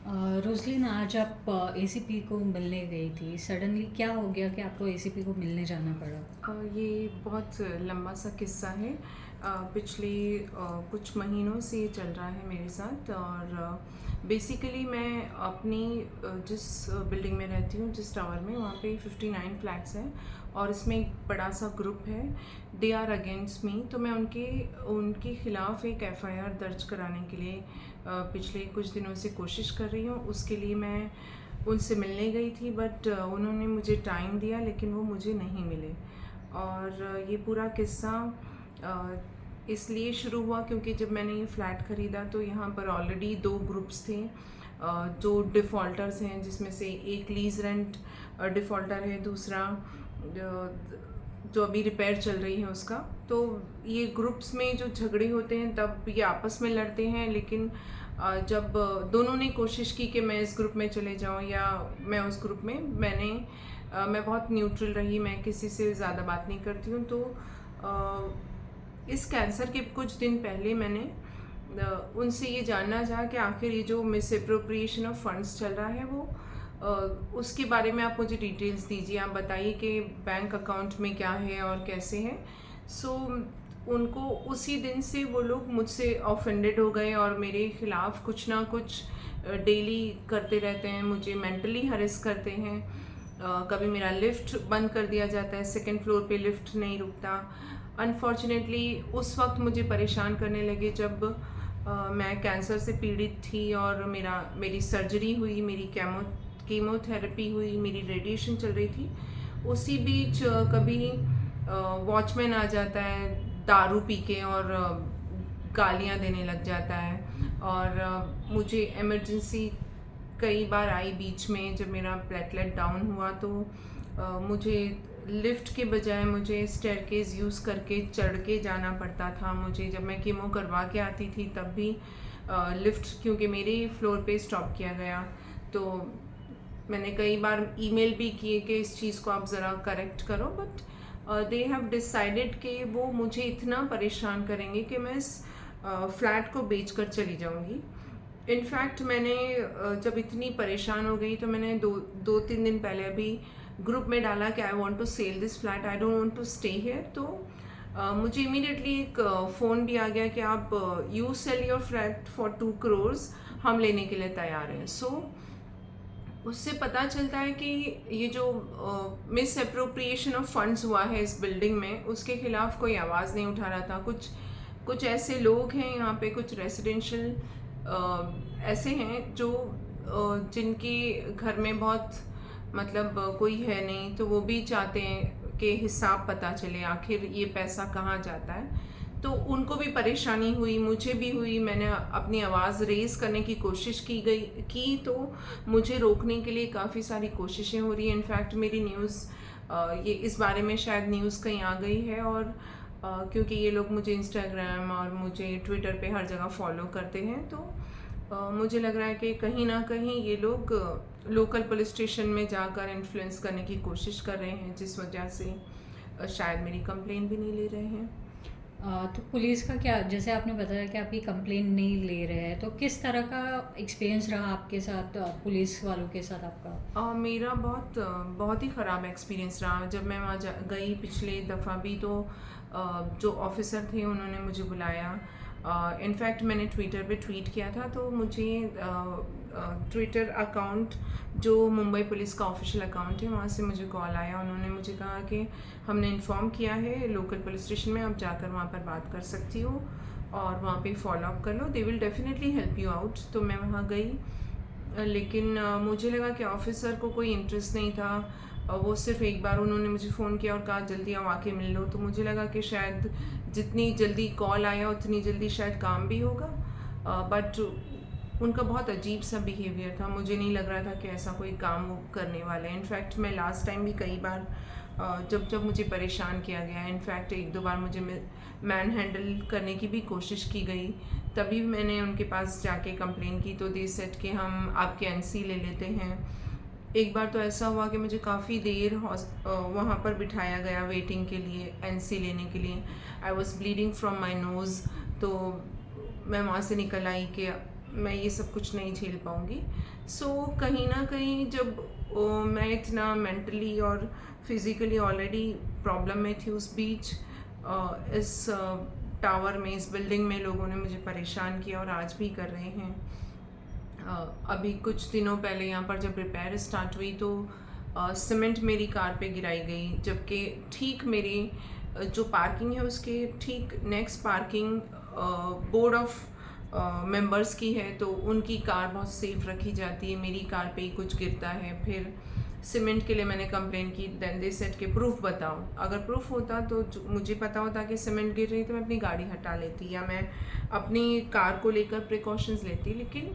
Rosalyn, आज आप ACP को मिलने गई थी। सडनली क्या हो गया कि आपको एसीपी को मिलने जाना पड़ा? ये बहुत लंबा सा किस्सा है। पिछले कुछ महीनों से ये चल रहा है मेरे साथ। और बेसिकली मैं अपनी जिस बिल्डिंग में रहती हूँ, जिस टावर में, वहाँ पे 59 फ्लैट्स हैं और इसमें एक बड़ा सा ग्रुप है। दे आर अगेंस्ट मी, तो मैं उनके ख़िलाफ़ एक एफआईआर दर्ज कराने के लिए पिछले कुछ दिनों से कोशिश कर रही हूँ। उसके लिए मैं उनसे मिलने गई थी, बट उन्होंने मुझे टाइम दिया लेकिन वो मुझे नहीं मिले। और ये पूरा किस्सा इसलिए शुरू हुआ क्योंकि जब मैंने ये फ़्लैट ख़रीदा तो यहाँ पर ऑलरेडी 2 ग्रुप्स थे जो डिफ़ॉल्टर्स हैं, जिसमें से एक लीज़ रेंट डिफ़ॉल्टर है, दूसरा जो अभी रिपेयर चल रही है उसका। तो ये ग्रुप्स में जो झगड़े होते हैं तब ये आपस में लड़ते हैं, लेकिन जब दोनों ने कोशिश की कि मैं इस ग्रुप में चले जाऊं या मैं उस ग्रुप में, मैं बहुत न्यूट्रल रही, मैं किसी से ज़्यादा बात नहीं करती हूँ। तो इस कैंसर के कुछ दिन पहले मैंने उनसे ये जानना चाहा कि आखिर ये जो मिस अप्रोप्रिएशन ऑफ फंड्स चल रहा है वो उसके बारे में आप मुझे डिटेल्स दीजिए। आप बताइए कि बैंक अकाउंट में क्या है और कैसे है। सो उनको उसी दिन से वो लोग मुझसे ऑफेंडेड हो गए और मेरे ख़िलाफ़ कुछ ना कुछ डेली करते रहते हैं, मुझे मेंटली हरेस करते हैं। कभी मेरा लिफ्ट बंद कर दिया जाता है, सेकंड फ्लोर पे लिफ्ट नहीं रुकता। अनफॉर्चुनेटली उस वक्त मुझे परेशान करने लगे जब मैं कैंसर से पीड़ित थी और मेरी सर्जरी हुई, मेरी कीमोथेरेपी हुई, मेरी रेडिएशन चल रही थी। उसी बीच कभी वॉचमैन आ जाता है दारू पी के और गालियाँ देने लग जाता है। और मुझे इमरजेंसी कई बार आई बीच में, जब मेरा प्लेटलेट डाउन हुआ तो मुझे लिफ्ट के बजाय मुझे स्टेयरकेस यूज़ करके चढ़ के जाना पड़ता था। मुझे जब मैं कीमो करवा के आती थी तब भी लिफ्ट, क्योंकि मेरे फ्लोर पे स्टॉप किया गया, तो मैंने कई बार ईमेल भी किए कि इस चीज़ को आप ज़रा करेक्ट करो, बट दे हैव डिसाइडेड कि वो मुझे इतना परेशान करेंगे कि मैं इस फ्लैट को बेचकर चली जाऊंगी। इनफैक्ट मैंने जब इतनी परेशान हो गई तो मैंने दो तीन दिन पहले अभी ग्रुप में डाला कि I want to sell this flat, I don't want to stay here. तो मुझे इमीडिएटली एक फ़ोन भी आ गया कि आप you sell your flat for 2 crores, हम लेने के लिए तैयार हैं। सो उससे पता चलता है कि ये जो मिस अप्रोप्रिएशन ऑफ फंड्स हुआ है इस बिल्डिंग में, उसके खिलाफ कोई आवाज़ नहीं उठा रहा था। कुछ कुछ ऐसे लोग हैं यहाँ पे, कुछ रेसिडेंशियल ऐसे हैं जो जिनके घर में बहुत, मतलब कोई है नहीं, तो वो भी चाहते हैं कि हिसाब पता चले आखिर ये पैसा कहाँ जाता है। तो उनको भी परेशानी हुई, मुझे भी हुई। मैंने अपनी आवाज़ रेज़ करने की कोशिश की तो मुझे रोकने के लिए काफ़ी सारी कोशिशें हो रही हैं। इनफैक्ट मेरी न्यूज़ ये इस बारे में शायद न्यूज़ कहीं आ गई है। और क्योंकि ये लोग मुझे इंस्टाग्राम और मुझे ट्विटर पे हर जगह फॉलो करते हैं, तो मुझे लग रहा है कि कहीं ना कहीं ये लोग लोकल पुलिस स्टेशन में जाकर इन्फ्लुएंस करने की कोशिश कर रहे हैं, जिस वजह से शायद मेरी कंप्लेन भी नहीं ले रहे हैं। तो पुलिस का क्या, जैसे आपने बताया कि आपकी कंप्लेन नहीं ले रहे हैं, तो किस तरह का एक्सपीरियंस रहा आपके साथ, पुलिस वालों के साथ आपका? मेरा बहुत ही ख़राब एक्सपीरियंस रहा। जब मैं वहाँ गई पिछले दफ़ा भी, तो जो ऑफिसर थे उन्होंने मुझे बुलाया। इनफैक्ट मैंने ट्विटर पे ट्वीट किया था, तो मुझे ट्विटर अकाउंट जो मुंबई पुलिस का ऑफिशियल अकाउंट है, वहाँ से मुझे कॉल आया। उन्होंने मुझे कहा कि हमने इन्फॉर्म किया है लोकल पुलिस स्टेशन में, आप जाकर वहाँ पर बात कर सकती हो और वहाँ पे फॉलो अप कर लो, they will definitely help you out. तो मैं वहाँ गई, लेकिन मुझे लगा कि ऑफिसर को कोई इंटरेस्ट नहीं था। वो सिर्फ एक बार उन्होंने मुझे फ़ोन किया और कहा जल्दी आओ आके मिल लो। तो मुझे लगा कि शायद जितनी जल्दी कॉल आया उतनी जल्दी शायद काम भी होगा, बट उनका बहुत अजीब सा बिहेवियर था। मुझे नहीं लग रहा था कि ऐसा कोई काम वो करने वाले हैं। इनफैक्ट मैं लास्ट टाइम भी कई बार जब जब मुझे परेशान किया गया, इनफैक्ट 1-2 बार मुझे मैन हैंडल करने की भी कोशिश की गई, तभी मैंने उनके पास जाके कंप्लेन की, तो दे सेड कि हम आपके एनसी ले लेते हैं। एक बार तो ऐसा हुआ कि मुझे काफ़ी देर वहाँ पर बिठाया गया वेटिंग के लिए, एनसी लेने के लिए। I was bleeding from my nose, तो मैं वहाँ से निकल आई कि मैं ये सब कुछ नहीं झेल पाऊँगी। सो कहीं न कहीं जब मैं इतना मेंटली और फिज़िकली ऑलरेडी प्रॉब्लम में थी, उस बीच इस टावर में, इस बिल्डिंग में लोगों ने मुझे परेशान किया और आज भी कर रहे हैं। अभी कुछ दिनों पहले यहाँ पर जब रिपेयर स्टार्ट हुई तो सीमेंट मेरी कार पे गिराई गई, जबकि ठीक मेरी जो पार्किंग है उसके ठीक next parking board of members की है, तो उनकी कार बहुत सेफ रखी जाती है, मेरी कार पे ही कुछ गिरता है। फिर सीमेंट के लिए मैंने कंप्लेन की, देन दे सेड के प्रूफ बताओ। अगर प्रूफ होता तो मुझे पता होता कि सीमेंट गिर रही तो मैं अपनी गाड़ी हटा लेती या मैं अपनी कार को लेकर प्रिकॉशंस लेती, लेकिन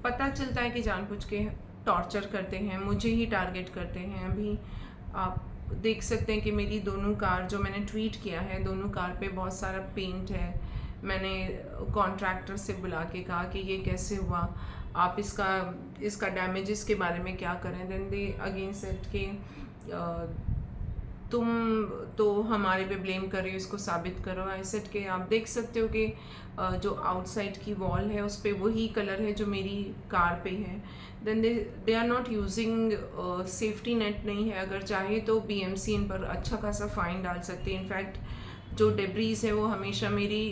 पता चलता है कि जानबूझ के टॉर्चर करते हैं, मुझे ही टारगेट करते हैं। अभी आप देख सकते हैं कि मेरी दोनों कार, जो मैंने ट्वीट किया है, दोनों कार पे बहुत सारा पेंट है। मैंने कॉन्ट्रैक्टर से बुला के कहा कि ये कैसे हुआ, आप इसका डैमेजेस के बारे में क्या करें। देन दे अगेन सेड कि तुम तो हमारे पे ब्लेम कर रही हो, इसको साबित करो। आई सेड कि आप देख सकते हो कि जो आउटसाइड की वॉल है उस पर वही कलर है जो मेरी कार पे है। Then they are not using safety net नहीं है। अगर चाहे तो बीएमसी इन पर अच्छा खासा फाइन डाल सकती है। इनफैक्ट जो डेब्रीज है वो हमेशा मेरी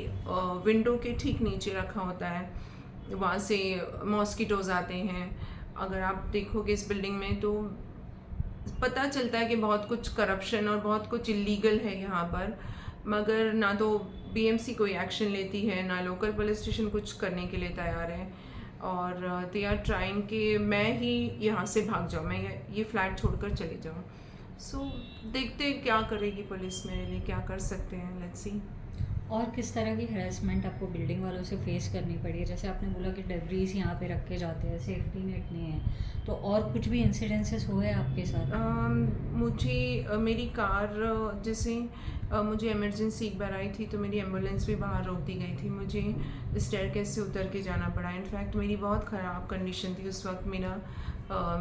विंडो के ठीक नीचे रखा होता है, वहाँ से मॉस्किटोज़ आते हैं। अगर आप देखोगे इस बिल्डिंग में तो पता चलता है कि बहुत कुछ करप्शन और बहुत कुछ इलीगल है यहाँ पर, मगर ना तो बीएमसी कोई एक्शन लेती है, ना लोकल पुलिस स्टेशन कुछ करने के लिए तैयार है। और दे आर ट्राइंग कि मैं ही यहाँ से भाग जाऊँ, मैं ये फ्लैट छोड़कर चले जाऊँ। सो देखते हैं क्या करेगी पुलिस मेरे लिए, क्या कर सकते हैं, लेट्स सी। और किस तरह की हरेसमेंट आपको बिल्डिंग वालों से फेस करनी पड़ी है? जैसे आपने बोला कि डेब्रीज यहाँ पे रखे जाते हैं, सेफ्टी नेट नहीं है, तो और कुछ भी इंसिडेंसेस हुए आपके साथ? मेरी कार जैसे मुझे इमरजेंसी एक बार आई थी तो मेरी एम्बुलेंस भी बाहर रोक दी गई थी, मुझे स्टेयरकेस से उतर के जाना पड़ा। इनफैक्ट मेरी बहुत ख़राब कंडीशन थी उस वक्त।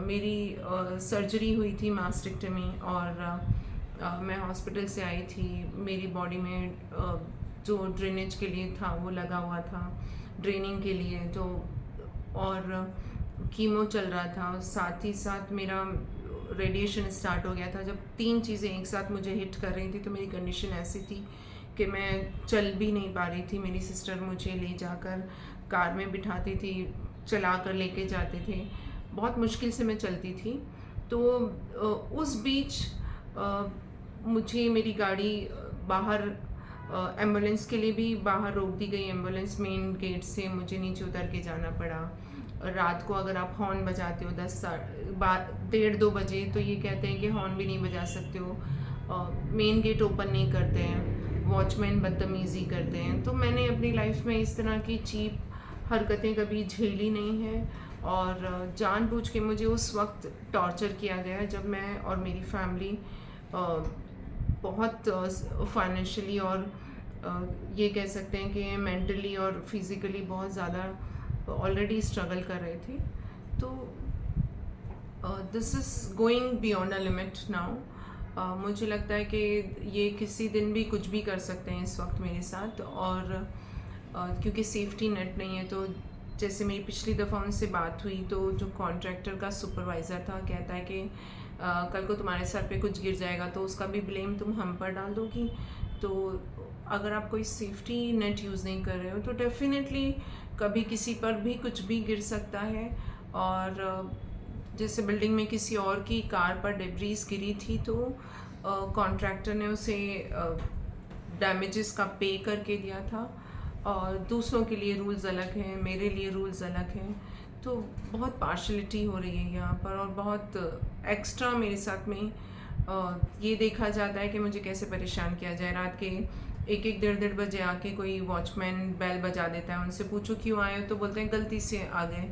मेरी सर्जरी हुई थी मास्टेक्टमी, और मैं हॉस्पिटल से आई थी। मेरी बॉडी में जो ड्रेनेज के लिए था वो लगा हुआ था, ड्रेनिंग के लिए, जो और कीमो चल रहा था, साथ ही साथ मेरा रेडिएशन स्टार्ट हो गया था। जब 3 चीज़ें एक साथ मुझे हिट कर रही थी तो मेरी कंडीशन ऐसी थी कि मैं चल भी नहीं पा रही थी। मेरी सिस्टर मुझे ले जाकर कार में बिठाती थी, चला कर लेके जाते थे, बहुत मुश्किल से मैं चलती थी। तो उस बीच मुझे मेरी गाड़ी बाहर एम्बुलेंस के लिए भी बाहर रोक दी गई। एम्बुलेंस मेन गेट से मुझे नीचे उतर के जाना पड़ा। रात को अगर आप हॉर्न बजाते हो 1:30-2 बजे तो ये कहते हैं कि हॉर्न भी नहीं बजा सकते हो, मेन गेट ओपन नहीं करते हैं, वॉचमैन बदतमीज़ी करते हैं। तो मैंने अपनी लाइफ में इस तरह की चीप हरकतें कभी झेली नहीं है, और जानबूझ के मुझे उस वक्त टॉर्चर किया गया जब मैं और मेरी फैमिली बहुत फाइनेंशियली और ये कह सकते हैं कि मेंटली और फिज़िकली बहुत ज़्यादा ऑलरेडी स्ट्रगल कर रहे थे। तो this is going beyond a limit now. मुझे लगता है कि ये किसी दिन भी कुछ भी कर सकते हैं इस वक्त मेरे साथ, और क्योंकि सेफ्टी नेट नहीं है। तो जैसे मेरी पिछली दफ़ा उनसे बात हुई तो जो कॉन्ट्रैक्टर का सुपरवाइज़र था कहता है कि कल को तुम्हारे सर पे कुछ गिर जाएगा तो उसका भी ब्लेम तुम हम पर डाल दोगी। तो अगर आप कोई सेफ्टी नेट यूज़ नहीं कर रहे हो तो डेफिनेटली कभी किसी पर भी कुछ भी गिर सकता है। और जैसे बिल्डिंग में किसी और की कार पर डेब्रीज गिरी थी तो कॉन्ट्रैक्टर ने उसे डैमेजेस का पे करके दिया था, और दूसरों के लिए रूल्स अलग हैं, मेरे लिए रूल्स अलग हैं। तो बहुत पार्शलिटी हो रही है यहाँ पर, और बहुत एक्स्ट्रा मेरे साथ में ये देखा जाता है कि मुझे कैसे परेशान किया जाए। रात के 1-1 डेढ़ बजे आके कोई वॉचमैन बेल बजा देता है, उनसे पूछो क्यों आए हो तो बोलते हैं गलती से आ गए।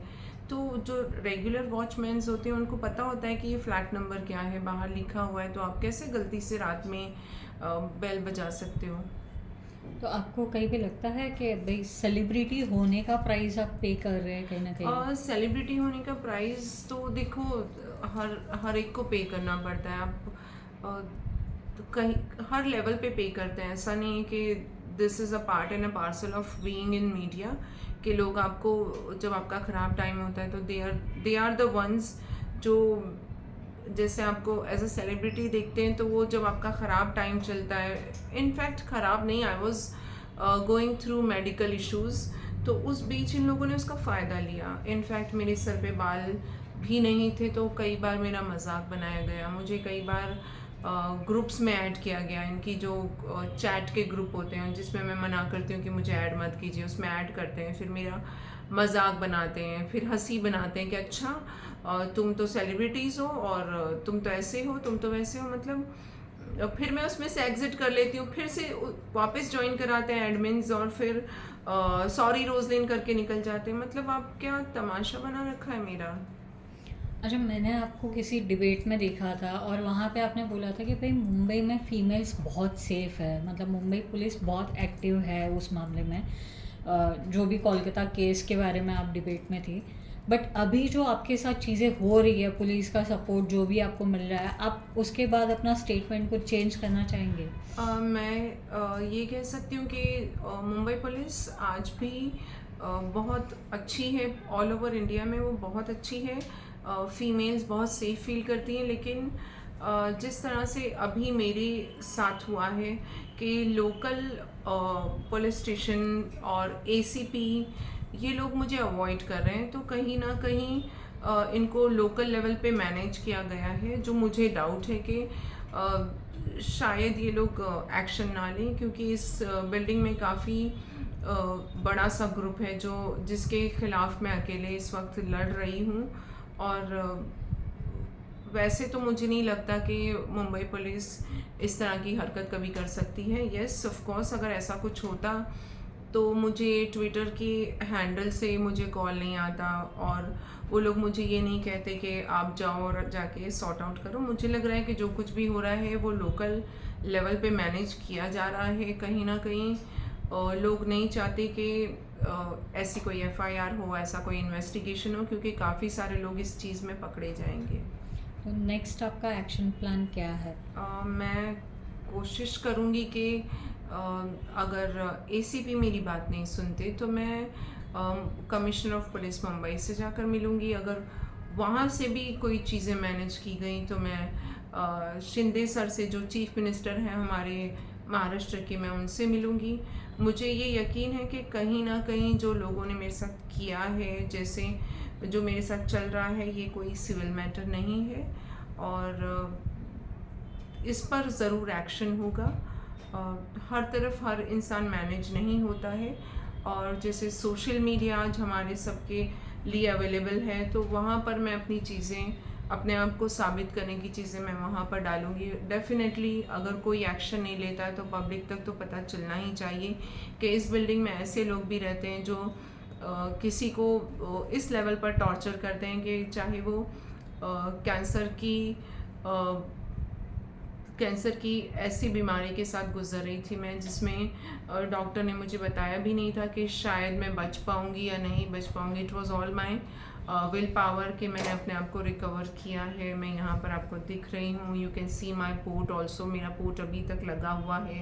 तो जो रेगुलर वॉचमैन्स होते हैं उनको पता होता है कि ये फ्लैट नंबर क्या है, बाहर लिखा हुआ है, तो आप कैसे गलती से रात में बेल बजा सकते हो। तो आपको कहीं पे लगता है कि भाई सेलिब्रिटी होने का प्राइस आप पे कर रहे हैं कहीं ना कहीं? सेलिब्रिटी होने का प्राइस तो देखो हर एक को पे करना पड़ता है। आप कहीं हर लेवल पे करते हैं। ऐसा नहीं है कि this is a part and a parcel of being in media कि लोग आपको जब आपका ख़राब टाइम होता है तो दे आर द वंस जो जैसे आपको एज अ सेलिब्रिटी देखते हैं, तो वो जब आपका ख़राब टाइम चलता है, इनफैक्ट ख़राब नहीं, I was going through medical issues, तो उस बीच इन लोगों ने उसका फ़ायदा लिया। इनफैक्ट मेरे सर पे बाल भी नहीं थे, तो कई बार मेरा मजाक बनाया गया, मुझे कई बार ग्रुप्स में ऐड किया गया, इनकी जो चैट के ग्रुप होते हैं जिसमें मैं मना करती हूँ कि मुझे ऐड मत कीजिए, उसमें ऐड करते हैं, फिर मेरा मजाक बनाते हैं, फिर हंसी बनाते हैं कि अच्छा तुम तो सेलिब्रिटीज़ हो और तुम तो ऐसे हो, तुम तो वैसे हो, मतलब फिर मैं उसमें से एग्जिट कर लेती हूँ, फिर से वापस ज्वाइन कराते हैं एडमिन्स और फिर सॉरी रोजलिन करके निकल जाते हैं। मतलब आप क्या तमाशा बना रखा है मेरा। अच्छा, मैंने आपको किसी डिबेट में देखा था और वहाँ पे आपने बोला था कि भाई मुंबई में फ़ीमेल्स बहुत सेफ़ है, मतलब मुंबई पुलिस बहुत एक्टिव है उस मामले में। जो भी कोलकाता केस के बारे में आप डिबेट में थी, बट अभी जो आपके साथ चीज़ें हो रही है, पुलिस का सपोर्ट जो भी आपको मिल रहा है, आप उसके बाद अपना स्टेटमेंट को चेंज करना चाहेंगे? मैं ये कह सकती हूँ कि मुंबई पुलिस आज भी बहुत अच्छी है, ऑल ओवर इंडिया में वो बहुत अच्छी है, फीमेल्स बहुत सेफ फील करती हैं, लेकिन जिस तरह से अभी मेरे साथ हुआ है कि लोकल पुलिस स्टेशन और एसीपी ये लोग मुझे अवॉइड कर रहे हैं, तो कहीं ना कहीं इनको लोकल लेवल पे मैनेज किया गया है, जो मुझे डाउट है कि शायद ये लोग एक्शन ना लें, क्योंकि इस बिल्डिंग में काफ़ी बड़ा सा ग्रुप है जो जिसके खिलाफ मैं अकेले इस वक्त लड़ रही हूँ। और वैसे तो मुझे नहीं लगता कि मुंबई पुलिस इस तरह की हरकत कभी कर सकती है। येस, ऑफ कोर्स, अगर ऐसा कुछ होता तो मुझे ट्विटर की हैंडल से मुझे कॉल नहीं आता और वो लोग मुझे ये नहीं कहते कि आप जाओ और जाके सॉर्ट आउट करो। मुझे लग रहा है कि जो कुछ भी हो रहा है वो लोकल लेवल पे मैनेज किया जा रहा है। कहीं ना कहीं लोग नहीं चाहते कि ऐसी कोई एफआईआर हो, ऐसा कोई इन्वेस्टिगेशन हो, क्योंकि काफ़ी सारे लोग इस चीज़ में पकड़े जाएंगे। तो नेक्स्ट आपका एक्शन प्लान क्या है? मैं कोशिश करूँगी कि अगर एसीपी मेरी बात नहीं सुनते तो मैं कमिश्नर ऑफ पुलिस मुंबई से जाकर मिलूँगी। अगर वहाँ से भी कोई चीज़ें मैनेज की गई तो मैं शिंदे सर से, जो चीफ मिनिस्टर हैं हमारे महाराष्ट्र के, मैं उनसे मिलूँगी। मुझे ये यकीन है कि कहीं ना कहीं जो लोगों ने मेरे साथ किया है, जैसे जो मेरे साथ चल रहा है, ये कोई सिविल मैटर नहीं है और इस पर ज़रूर एक्शन होगा। हर तरफ हर इंसान मैनेज नहीं होता है और जैसे सोशल मीडिया आज हमारे सबके लिए अवेलेबल है, तो वहाँ पर मैं अपनी चीज़ें, अपने आप को साबित करने की चीज़ें मैं वहाँ पर डालूँगी। डेफिनेटली अगर कोई एक्शन नहीं लेता है तो पब्लिक तक तो पता चलना ही चाहिए कि इस बिल्डिंग में ऐसे लोग भी रहते हैं जो किसी को इस लेवल पर टॉर्चर करते हैं कि चाहे वो कैंसर की ऐसी बीमारी के साथ गुजर रही थी मैं, जिसमें डॉक्टर ने मुझे बताया भी नहीं था कि शायद मैं बच पाऊँगी या नहीं बच पाऊँगी। It was all my will power कि मैंने अपने आप को रिकवर किया है। मैं यहाँ पर आपको दिख रही हूँ, you can see my port also, मेरा पोर्ट अभी तक लगा हुआ है।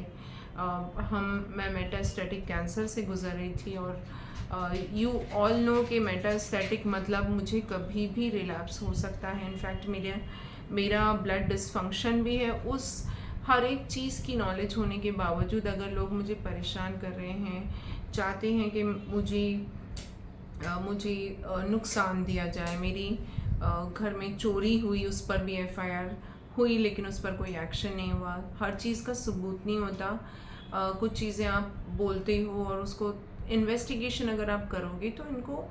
मैं मेटास्टेटिक कैंसर से गुजर रही थी और यू ऑल नो कि मेटास्टेटिक मतलब मुझे कभी भी रिलैप्स हो सकता है। इनफैक्ट मेरा ब्लड डिसफंक्शन भी है। उस हर एक चीज़ की नॉलेज होने के बावजूद अगर लोग मुझे परेशान कर रहे हैं, चाहते हैं कि मुझे नुकसान दिया जाए, मेरी घर में चोरी हुई उस पर भी एफआईआर हुई लेकिन उस पर कोई एक्शन नहीं हुआ, हर चीज़ का सबूत नहीं होता। कुछ चीज़ें आप बोलते हो और उसको इन्वेस्टिगेशन अगर आप करोगे तो इनको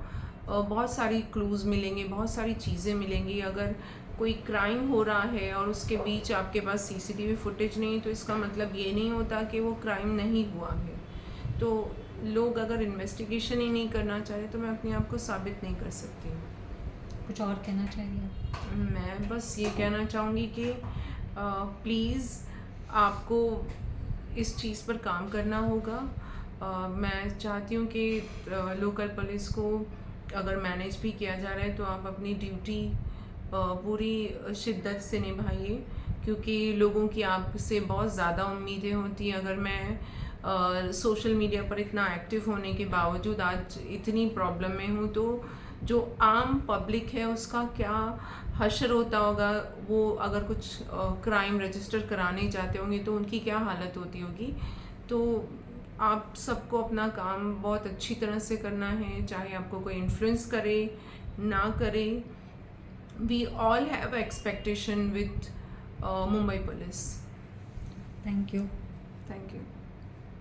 बहुत सारी क्लूज़ मिलेंगे, बहुत सारी चीज़ें मिलेंगी। अगर कोई क्राइम हो रहा है और उसके बीच आपके पास सीसीटीवी फुटेज नहीं, तो इसका मतलब ये नहीं होता कि वो क्राइम नहीं हुआ है। तो लोग अगर इन्वेस्टिगेशन ही नहीं करना चाह रहे तो मैं अपने आप को साबित नहीं कर सकती। कुछ और कहना चाहिए? मैं बस ये कहना चाहूँगी कि प्लीज़ आपको इस चीज़ पर काम करना होगा। मैं चाहती हूँ कि लोकल पुलिस को अगर मैनेज भी किया जा रहा है तो आप अपनी ड्यूटी पूरी शिद्दत से निभाइए, क्योंकि लोगों की आपसे बहुत ज़्यादा उम्मीदें होती हैं। अगर मैं सोशल मीडिया पर इतना एक्टिव होने के बावजूद आज इतनी प्रॉब्लम में हूँ, तो जो आम पब्लिक है उसका क्या हश्र होता होगा, वो अगर कुछ क्राइम रजिस्टर कराने जाते होंगे तो उनकी क्या हालत होती होगी। तो आप सबको अपना काम बहुत अच्छी तरह से करना है, चाहे आपको कोई इन्फ्लुएंस करे ना करे। We all have expectation with Mumbai police. Thank you. Thank you.